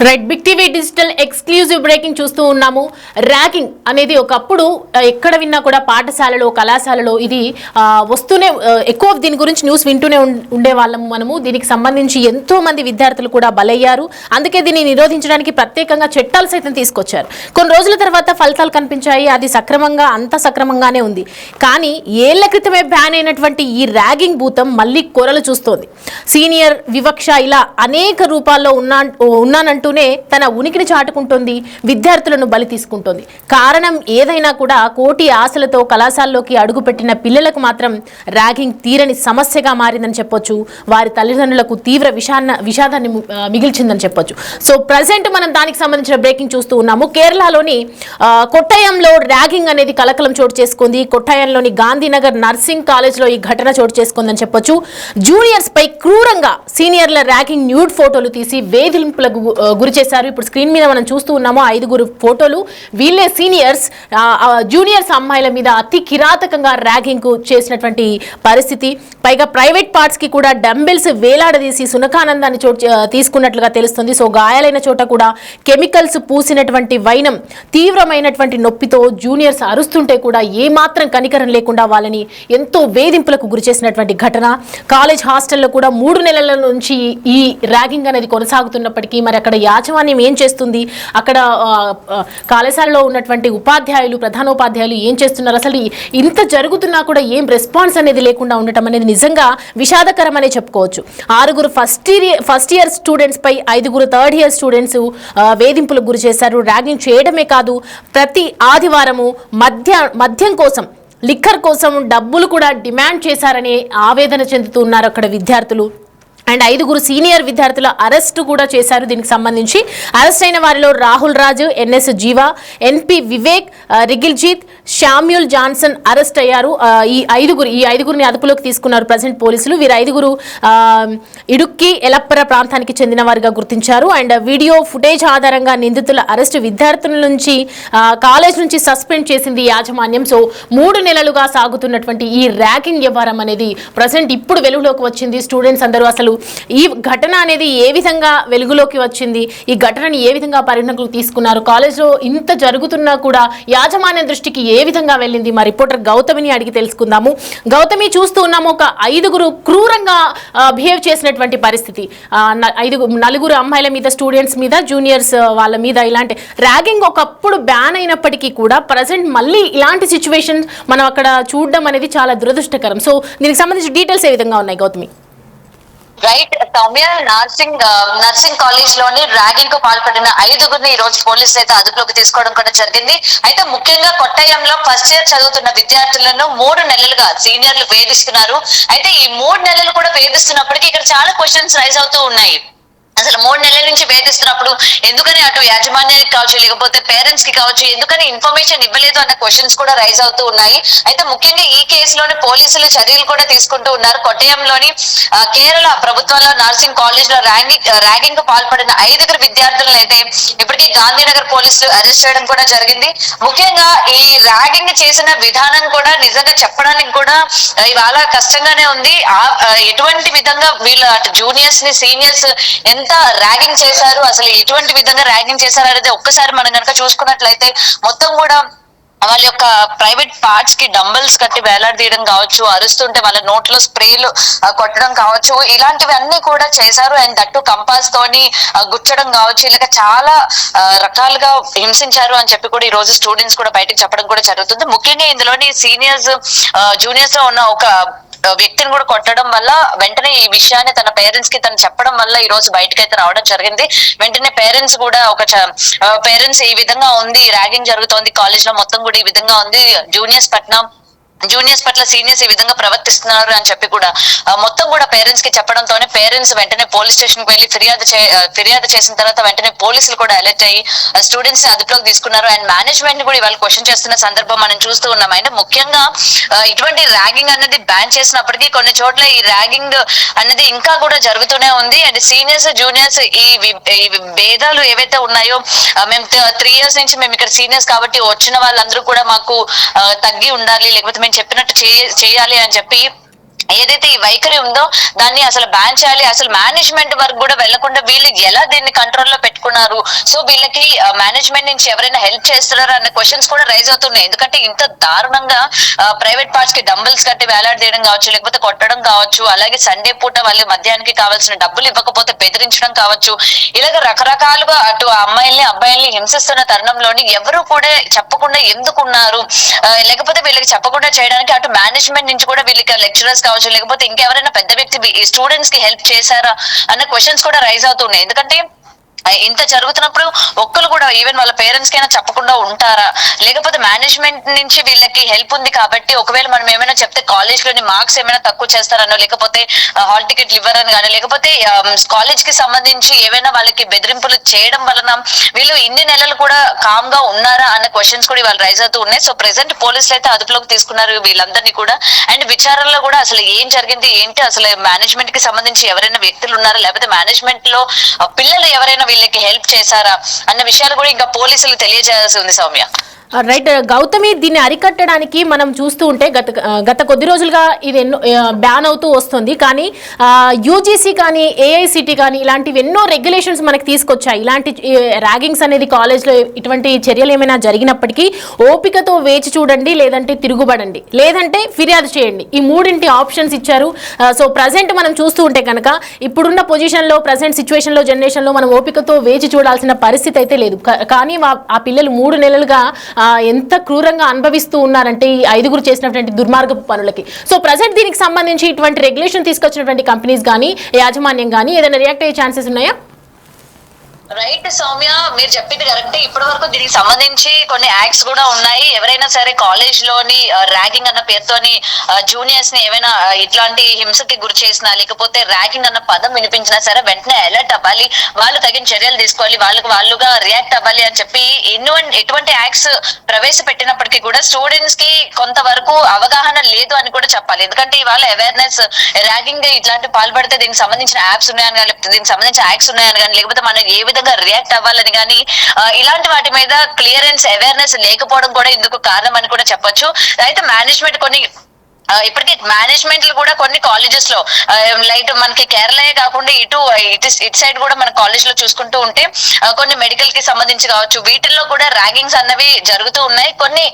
Right big TV digital exclusive breaking చూస్తూ ఉన్నాము. Ragging అనేది ఒకప్పుడు ఎక్కడ విన్నా కూడా పాఠశాలలో కళాశాలలో ఇది వస్తూనే ఎక్కువ దీని గురించి న్యూస్ వింటూనే ఉండే వాళ్ళము మనము. దీనికి సంబంధించి ఎంతో మంది విద్యార్థులు కూడా బలయ్యారు. అందుకే దీన్ని నిరోధించడానికి ప్రత్యేకంగా చట్టాలు సైతం తీసుకొచ్చారు. కొన్ని రోజుల తర్వాత ఫలితాలు కనిపించాయి. అది అంత సక్రమంగానే ఉంది. కానీ ఏళ్ల క్రితమే బ్యాన్ అయినటువంటి ఈ ర్యాగింగ్ భూతం మళ్ళీ కొరలు చూస్తోంది. సీనియర్ వివక్ష ఇలా అనేక రూపాల్లో ఉన్నానంటూనే తన ఉనికిని చాటుకుంటోంది, విద్యార్థులను బలి తీసుకుంటోంది. కారణం ఏదైనా కూడా కోటి ఆశలతో కళాశాలలోకి అడుగుపెట్టిన పిల్లలకు మాత్రం ర్యాగింగ్ తీరని సమస్యగా మారిందని చెప్పొచ్చు. వారి తల్లిదండ్రులకు తీవ్ర విషాదాన్ని మిగిల్చిందని చెప్పొచ్చు. సో ప్రజెంట్ మనం దానికి సంబంధించిన బ్రేకింగ్ చూస్తూ ఉన్నాము. కేరళలోని కొట్టయంలో ర్యాగింగ్ అనేది కలకలం చోటు చేసుకుంది. కొట్టయంలోని గాంధీనగర్ నర్సింగ్ కాలేజ్లో ఈ ఘటన చోటు చేసుకుందని చెప్పొచ్చు. జూనియర్స్ పై క్రూరంగా సీనియర్ల ర్యాగింగ్ న్యూడ్ ఫోటోలు తీసి వేధింపులకు గురి చేశారు. ఇప్పుడు స్క్రీన్ మీద మనం చూస్తూ ఉన్నాము 5 ఫోటోలు. వీళ్ళే సీనియర్స్ జూనియర్స్ అమ్మాయిల మీద అతి కిరాతకంగా ర్యాగింగ్ చేసినటువంటి పరిస్థితి. పైగా ప్రైవేట్ పార్ట్స్ కి కూడా డంబెల్స్ వేలాడదీసి సునకానందాన్ని తీసుకున్నట్లుగా తెలుస్తుంది. సో గాయాలైన చోట కూడా కెమికల్స్ పూసినటువంటి వైనం, తీవ్రమైనటువంటి నొప్పితో జూనియర్స్ అరుస్తుంటే కూడా ఏమాత్రం కనికరం లేకుండా వాళ్ళని ఎంతో వేధింపులకు గురి చేసినటువంటి ఘటన. కాలేజ్ హాస్టల్లో కూడా 3 నెలల నుంచి ఈ ర్యాగింగ్ అనేది కొనసాగుతున్నప్పటికీ మరి అక్కడ యాజమాన్యం ఏం చేస్తుంది, అక్కడ కళాశాలలో ఉన్నటువంటి ఉపాధ్యాయులు, ప్రధానోపాధ్యాయులు ఏం చేస్తున్నారు, అసలు ఇంత జరుగుతున్నా కూడా ఏం రెస్పాన్స్ అనేది లేకుండా ఉండటం అనేది నిజంగా విషాదకరం అనే చెప్పుకోవచ్చు. 6 ఫస్ట్ ఇయర్ స్టూడెంట్స్ పై 5 థర్డ్ ఇయర్ స్టూడెంట్స్ వేధింపులకు గురి చేశారు. ర్యాగింగ్ చేయడమే కాదు, ప్రతి ఆదివారము మద్యం కోసం, లిక్కర్ కోసం డబ్బులు కూడా డిమాండ్ చేశారని ఆవేదన చెందుతున్నారు అక్కడ విద్యార్థులు. అండ్ 5 సీనియర్ విద్యార్థుల అరెస్టు కూడా చేశారు. దీనికి సంబంధించి అరెస్ట్ అయిన వారిలో రాహుల్ రాజు, ఎన్ఎస్ జీవా, ఎన్పి వివేక్, రిగిల్జీత్, శామ్యూల్ జాన్సన్ అరెస్ట్ అయ్యారు. ఈ ఐదుగురిని అదుపులోకి తీసుకున్నారు ప్రజెంట్ పోలీసులు. వీరు 5 ఇడుక్కి ఎలప్పర ప్రాంతానికి చెందిన వారిగా గుర్తించారు. అండ్ వీడియో ఫుటేజ్ ఆధారంగా నిందితుల అరెస్టు విద్యార్థుల నుంచి కాలేజ్ నుంచి సస్పెండ్ చేసింది యాజమాన్యం. సో 3 నెలలుగా సాగుతున్నటువంటి ఈ ర్యాగింగ్ వ్యవహారం అనేది ప్రజెంట్ ఇప్పుడు వెలుగులోకి వచ్చింది. స్టూడెంట్స్ అందరూ అసలు ఈ ఘటన అనేది ఏ విధంగా వెలుగులోకి వచ్చింది, ఈ ఘటనని ఏ విధంగా పరిగణనకు తీసుకున్నారు, కాలేజ్లో ఇంత జరుగుతున్నా కూడా యాజమాన్య దృష్టికి ఏ విధంగా వెళ్ళింది, మా రిపోర్టర్ గౌతమిని అడిగి తెలుసుకుందాము. గౌతమి, చూస్తూ ఉన్నాము ఒక 5 క్రూరంగా బిహేవ్ చేసినటువంటి పరిస్థితి. 4 అమ్మాయిల మీద, స్టూడెంట్స్ మీద, జూనియర్స్ వాళ్ళ మీద ఇలాంటి ర్యాగింగ్ ఒకప్పుడు బ్యాన్ అయినప్పటికీ కూడా ప్రజెంట్ మళ్ళీ ఇలాంటి సిచ్యువేషన్ మనం అక్కడ చూడడం అనేది చాలా దురదృష్టకరం. సో దీనికి సంబంధించి డీటెయిల్స్ ఏ విధంగా ఉన్నాయి Gautami? Right Soumya, nursing college లోని ర్యాగింగ్ కు పాల్పడిన 5 ఈ రోజు పోలీసులు అయితే అదుపులోకి తీసుకోవడం కూడా జరిగింది. అయితే ముఖ్యంగా కొట్టయంలో ఫస్ట్ ఇయర్ చదువుతున్న విద్యార్థులను 3 నెలలుగా సీనియర్లు వేధిస్తున్నారు. అయితే ఈ 3 నెలలు కూడా వేధిస్తున్నప్పటికీ ఇక్కడ చాలా క్వశ్చన్స్ రైజ్ అవుతూ ఉన్నాయి. అసలు 3 నెలల నుంచి వేధిస్తున్నప్పుడు ఎందుకని అటు యాజమాన్యానికి కావచ్చు, లేకపోతే పేరెంట్స్ కి కావచ్చు, ఎందుకని ఇన్ఫర్మేషన్ ఇవ్వలేదు అన్న క్వశ్చన్స్ కూడా రైజ్ అవుతూ ఉన్నాయి. అయితే ముఖ్యంగా ఈ కేసులోని పోలీసులు చర్యలు కూడా తీసుకుంటూ ఉన్నారు. కొట్టయంలోని కేరళ ప్రభుత్వంలో నర్సింగ్ కాలేజ్ లో ర్యాగింగ్ కు పాల్పడిన 5 విద్యార్థులను అయితే ఇప్పటికే గాంధీనగర్ పోలీసులు అరెస్ట్ చేయడం కూడా జరిగింది. ముఖ్యంగా ఈ ర్యాగింగ్ చేసిన విధానం కూడా నిజంగా చెప్పడానికి కూడా ఇవాళ కష్టంగానే ఉంది. ఎటువంటి విధంగా వీళ్ళు అటు జూనియర్స్ ని, సీనియర్స్ ఎంత ర్యాగింగ్ చేశారు, అసలు ఎటువంటి విధంగా ర్యాగింగ్ చేశారు అనేది ఒక్కసారి మనం కనుక చూసుకున్నట్లయితే మొత్తం కూడా వాళ్ళ యొక్క ప్రైవేట్ పార్ట్స్ కి డంబల్స్ కట్టి వేలాడదీయడం కావచ్చు, అరుస్తుంటే వాళ్ళ నోట్లో స్ప్రేలు కొట్టడం కావచ్చు, ఇలాంటివి అన్ని కూడా చేశారు. అండ్ దట్టు కంపాస్ తోని గుచ్చడం కావచ్చు, ఇలాగ చాలా రకాలుగా హింసించారు అని చెప్పి కూడా ఈ రోజు స్టూడెంట్స్ కూడా బయటకు చెప్పడం కూడా జరుగుతుంది. ముఖ్యంగా ఇందులోని సీనియర్స్, జూనియర్స్ లో ఉన్న ఒక వ్యక్తిని కూడా కొట్టడం వల్ల వెంటనే ఈ విషయాన్ని తన పేరెంట్స్ కి తను చెప్పడం వల్ల ఈ రోజు బయటకైతే రావడం జరిగింది. వెంటనే పేరెంట్స్ కూడా పేరెంట్స్ ఈ విధంగా ఉంది, ర్యాగింగ్ జరుగుతోంది కాలేజ్ లో, మొత్తం కూడా ఈ విధంగా ఉంది, జూనియర్స్ పట్ల సీనియర్స్ ఈ విధంగా ప్రవర్తిస్తున్నారు అని చెప్పి కూడా మొత్తం కూడా పేరెంట్స్ కి చెప్పడంతోనే పేరెంట్స్ వెంటనే పోలీస్ స్టేషన్ కి వెళ్లి ఫిర్యాదు చేసిన తర్వాత వెంటనే పోలీసులు కూడా అలర్ట్ అయ్యి స్టూడెంట్స్ ని అదుపులోకి తీసుకున్నారు. అండ్ మేనేజ్మెంట్ ని కూడా ఇవాళ క్వశ్చన్ చేస్తున్న సందర్భం మనం చూస్తూ ఉన్నాం. అంటే ముఖ్యంగా ఇటువంటి ర్యాగింగ్ అనేది బ్యాన్ చేసినప్పటికీ కొన్ని చోట్ల ఈ ర్యాగింగ్ అనేది ఇంకా కూడా జరుగుతూనే ఉంది. అండ్ సీనియర్స్, జూనియర్స్ ఈ భేదాలు ఏవైతే ఉన్నాయో, మేము 3 years నుంచి మేము ఇక్కడ సీనియర్స్ కాబట్టి వచ్చిన వాళ్ళందరూ కూడా మాకు తగ్గి ఉండాలి, లేకపోతే మేము చెప్పినట్టు చేయాలి అని చెప్పి ఏదైతే ఈ వైఖరి ఉందో దాన్ని అసలు బ్యాన్ చేయాలి. అసలు మేనేజ్మెంట్ వరకు కూడా వెళ్లకుండా వీళ్ళు ఎలా దీన్ని కంట్రోల్లో పెట్టుకున్నారు, సో వీళ్ళకి మేనేజ్మెంట్ నుంచి ఎవరైనా హెల్ప్ చేస్తున్నారా అన్న క్వశ్చన్స్ కూడా రైజ్ అవుతున్నాయి. ఎందుకంటే ఇంత దారుణంగా ప్రైవేట్ పార్ట్స్ కి డంబుల్స్ కట్టి వేలాడదీయడం కావచ్చు, లేకపోతే కొట్టడం కావచ్చు, అలాగే సండే పూట వాళ్ళ మధ్యాహ్నానికి కావాల్సిన డబ్బులు ఇవ్వకపోతే బెదిరించడం కావచ్చు, ఇలాగ రకరకాలుగా అటు అమ్మాయిల్ని అబ్బాయిల్ని హింసిస్తున్న తరుణంలోని ఎవరు కూడా చెప్పకుండా ఎందుకున్నారు, లేకపోతే వీళ్ళకి చెప్పకుండా చేయడానికి అటు మేనేజ్మెంట్ నుంచి కూడా వీళ్ళకి లెక్చరర్స్ కావచ్చు, లేకపోతే ఇంకెవరైనా పెద్ద వ్యక్తి స్టూడెంట్స్ కి హెల్ప్ చేశారా అన్న క్వశ్చన్స్ కూడా రైజ్ అవుతున్నాయి. ఎందుకంటే ఇంత జరుగుతున్నప్పుడు ఒక్కరు కూడా ఈవెన్ వాళ్ళ పేరెంట్స్ కైనా చెప్పకుండా ఉంటారా, లేకపోతే మేనేజ్మెంట్ నుంచి వీళ్ళకి హెల్ప్ ఉంది కాబట్టి ఒకవేళ మనం ఏమైనా చెప్తే కాలేజ్ లోని మార్క్స్ ఏమైనా తక్కువ చేస్తారనో, లేకపోతే హాల్ టికెట్లు ఇవ్వరని కానీ, లేకపోతే కాలేజ్ కి సంబంధించి ఏవైనా వాళ్ళకి బెదిరింపులు చేయడం వలన వీళ్ళు ఇన్ని నెలలు కూడా కామ్ గా ఉన్నారా అన్న క్వశ్చన్స్ కూడా వాళ్ళు రైజ్ అవుతూ ఉన్నాయి. సో ప్రెసెంట్ పోలీసులు అయితే అదుపులోకి తీసుకున్నారు వీళ్ళందరినీ కూడా. అండ్ విచారణలో కూడా అసలు ఏం జరిగింది ఏంటి, అసలు మేనేజ్మెంట్ కి సంబంధించి ఎవరైనా వ్యక్తులు ఉన్నారా, లేకపోతే మేనేజ్మెంట్ లో పిల్లలు ఎవరైనా వీళ్ళకి హెల్ప్ చేశారా అన్న విషయాలు కూడా ఇంకా పోలీసులు తెలియజేయాల్సి ఉంది సౌమ్య. రైట్ గౌతమి, దీన్ని అరికట్టడానికి మనం చూస్తూ ఉంటే గత కొద్ది రోజులుగా ఇది ఎన్నో బ్యాన్ అవుతూ వస్తుంది. కానీ యూజీసీ కానీ ఏఐసిటీ కానీ ఇలాంటివి ఎన్నో రెగ్యులేషన్స్ మనకి తీసుకొచ్చాయి. ఇలాంటి ర్యాగింగ్స్ అనేది కాలేజ్లో ఇటువంటి చర్యలు ఏమైనా జరిగినప్పటికీ ఓపికతో వేచి చూడండి, లేదంటే తిరుగుబడండి, లేదంటే ఫిర్యాదు చేయండి, ఈ మూడింటి ఆప్షన్స్ ఇచ్చారు. సో ప్రజెంట్ మనం చూస్తూ ఉంటే కనుక ఇప్పుడున్న పొజిషన్లో, ప్రజెంట్ సిచ్యువేషన్లో, జనరేషన్లో మనం ఓపికతో వేచి చూడాల్సిన పరిస్థితి అయితే లేదు. కానీ ఆ పిల్లలు 3 నెలలుగా ఎంత క్రూరంగా అనుభవిస్తూ ఉన్నారంటే ఈ 5గురు చేసినటువంటి దుర్మార్గపు పనులకి. సో ప్రజెంట్ దీనికి సంబంధించి ఇటువంటి రెగ్యులేషన్ తీసుకొచ్చినటువంటి కంపెనీస్ కానీ యాజమాన్యం కానీ ఏదైనా రియాక్ట్ అయ్యే ఛాన్సెస్ ఉన్నాయా? రైట్ సౌమ్య, మీరు చెప్పింది కరెక్ట్. ఇప్పటి వరకు దీనికి సంబంధించి కొన్ని యాక్ట్స్ కూడా ఉన్నాయి. ఎవరైనా సరే కాలేజ్ లోని ర్యాగింగ్ అన్న పేరుతోని జూనియర్స్ ని ఏమైనా ఇట్లాంటి హింసకి గురి చేసినా, లేకపోతే ర్యాగింగ్ అన్న పదం వినిపించినా సరే వెంటనే అలర్ట్ అవ్వాలి, వాళ్ళు తగిన చర్యలు తీసుకోవాలి, వాళ్ళుగా రియాక్ట్ అవ్వాలి అని చెప్పి ఎటువంటి యాక్ట్స్ ప్రవేశపెట్టినప్పటికీ కూడా స్టూడెంట్స్ కి కొంతవరకు అవగాహన లేదు అని కూడా చెప్పాలి. ఎందుకంటే ఇవాళ అవేర్నెస్ ర్యాగింగ్ ఇట్లాంటి పాల్పడితే దీనికి సంబంధించిన యాప్స్ ఉన్నాయని కానీ, లేకపోతే దీనికి సంబంధించిన యాక్ట్స్ ఉన్నాయని కానీ, లేకపోతే మనం ఏ విధంగా రియాక్ట్ అవ్వాలని కానీ ఇలాంటి వాటి మీద క్లియరెన్స్ అవేర్నెస్ లేకపోవడం కూడా ఇందుకు కారణం అని కూడా చెప్పొచ్చు. అయితే మేనేజ్మెంట్ కొన్ని ఇప్పటికీ మేనేజ్మెంట్లు కూడా కొన్ని కాలేజెస్ లో లైట్ మనకి కేరళే కాకుండా ఇటు సైడ్ కూడా మన కాలేజ్ లో చూసుకుంటూ ఉంటే కొన్ని మెడికల్ కి సంబంధించి కావచ్చు, వీటిల్లో కూడా ర్యాగింగ్స్ అన్నవి జరుగుతూ ఉన్నాయి. కొన్ని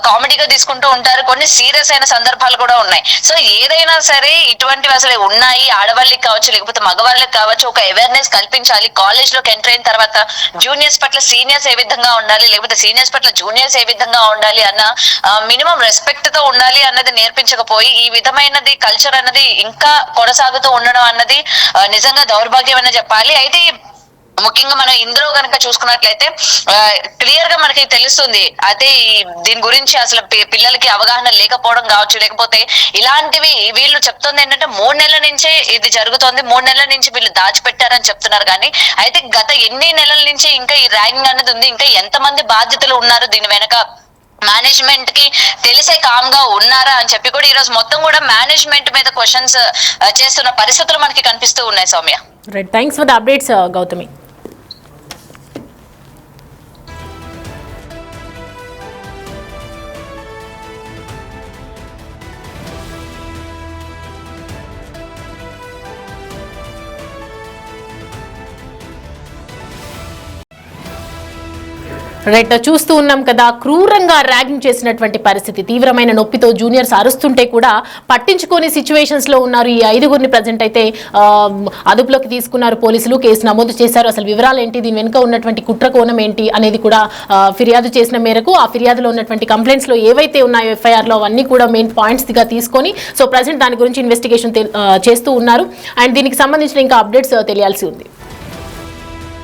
కామెడీగా తీసుకుంటూ ఉంటారు, కొన్ని సీరియస్ అయిన సందర్భాలు కూడా ఉన్నాయి. సో ఏదైనా సరే ఇటువంటివి అసలు ఉన్నాయి, ఆడవాళ్ళకి కావచ్చు, లేకపోతే మగవాళ్ళకి కావచ్చు, ఒక అవేర్నెస్ కల్పించాలి. కాలేజ్ లోకి ఎంటర్ అయిన తర్వాత జూనియర్స్ పట్ల సీనియర్స్ ఏ విధంగా ఉండాలి, లేకపోతే సీనియర్స్ పట్ల జూనియర్స్ ఏ విధంగా ఉండాలి అన్న మినిమం రెస్పెక్ట్ తో ఉండాలి అన్నది నేర్పించకపోతే ఈ విధమైనది కల్చర్ అన్నది ఇంకా కొనసాగుతూ ఉండడం అన్నది నిజంగా దౌర్భాగ్యం అని చెప్పాలి. అయితే ముఖ్యంగా మనం ఇందులో కనుక చూసుకున్నట్లయితే క్లియర్ గా మనకి తెలుస్తుంది. అయితే దీని గురించి అసలు పిల్లలకి అవగాహన లేకపోవడం కావచ్చు, లేకపోతే ఇలాంటివి వీళ్ళు చెప్తుంది ఏంటంటే 3 నెలల నుంచే ఇది జరుగుతోంది, 3 నెలల నుంచి వీళ్ళు దాచిపెట్టారని చెప్తున్నారు. కానీ అయితే గత ఎన్ని నెలల నుంచి ఇంకా ఈ ర్యాగింగ్ అనేది ఉంది, ఇంకా ఎంతమంది బాధ్యతలు ఉన్నారు దీని వెనక, మేనేజ్మెంట్ కి తెలిసే కామ్ గా ఉన్నారా అని చెప్పి కూడా ఈ రోజు మొత్తం కూడా మేనేజ్మెంట్ మీద క్వశ్చన్స్ చేస్తున్న పరిస్థితులు మనకి కనిపిస్తూ ఉన్నాయి Soumya. Right, thanks for the updates Gautami. Right, చూస్తూ ఉన్నాం కదా క్రూరంగా ర్యాగింగ్ చేసినటువంటి పరిస్థితి. తీవ్రమైన నొప్పితో జూనియర్స్ అరుస్తుంటే కూడా పట్టించుకొని సిచ్యువేషన్స్ లో ఉన్నారు. ఈ 5గురిని ప్రజెంట్ అయితే అదుపులోకి తీసుకున్నారు పోలీసులు, కేసు నమోదు చేశారు. అసలు వివరాలు ఏంటి, దీని వెనుక ఉన్నటువంటి కుట్ర కోణం ఏంటి అనేది కూడా ఫిర్యాదు చేసిన మేరకు ఆ ఫిర్యాదులో ఉన్నటువంటి కంప్లైంట్స్ లో ఏవైతే ఉన్నాయో ఎఫ్ఐఆర్ లో అవన్నీ కూడా మెయిన్ పాయింట్స్ గా తీసుకొని సో ప్రజెంట్ దాని గురించి ఇన్వెస్టిగేషన్ చేస్తూ ఉన్నారు. అండ్ దీనికి సంబంధించిన ఇంకా అప్డేట్స్ తెలియాల్సి ఉంది.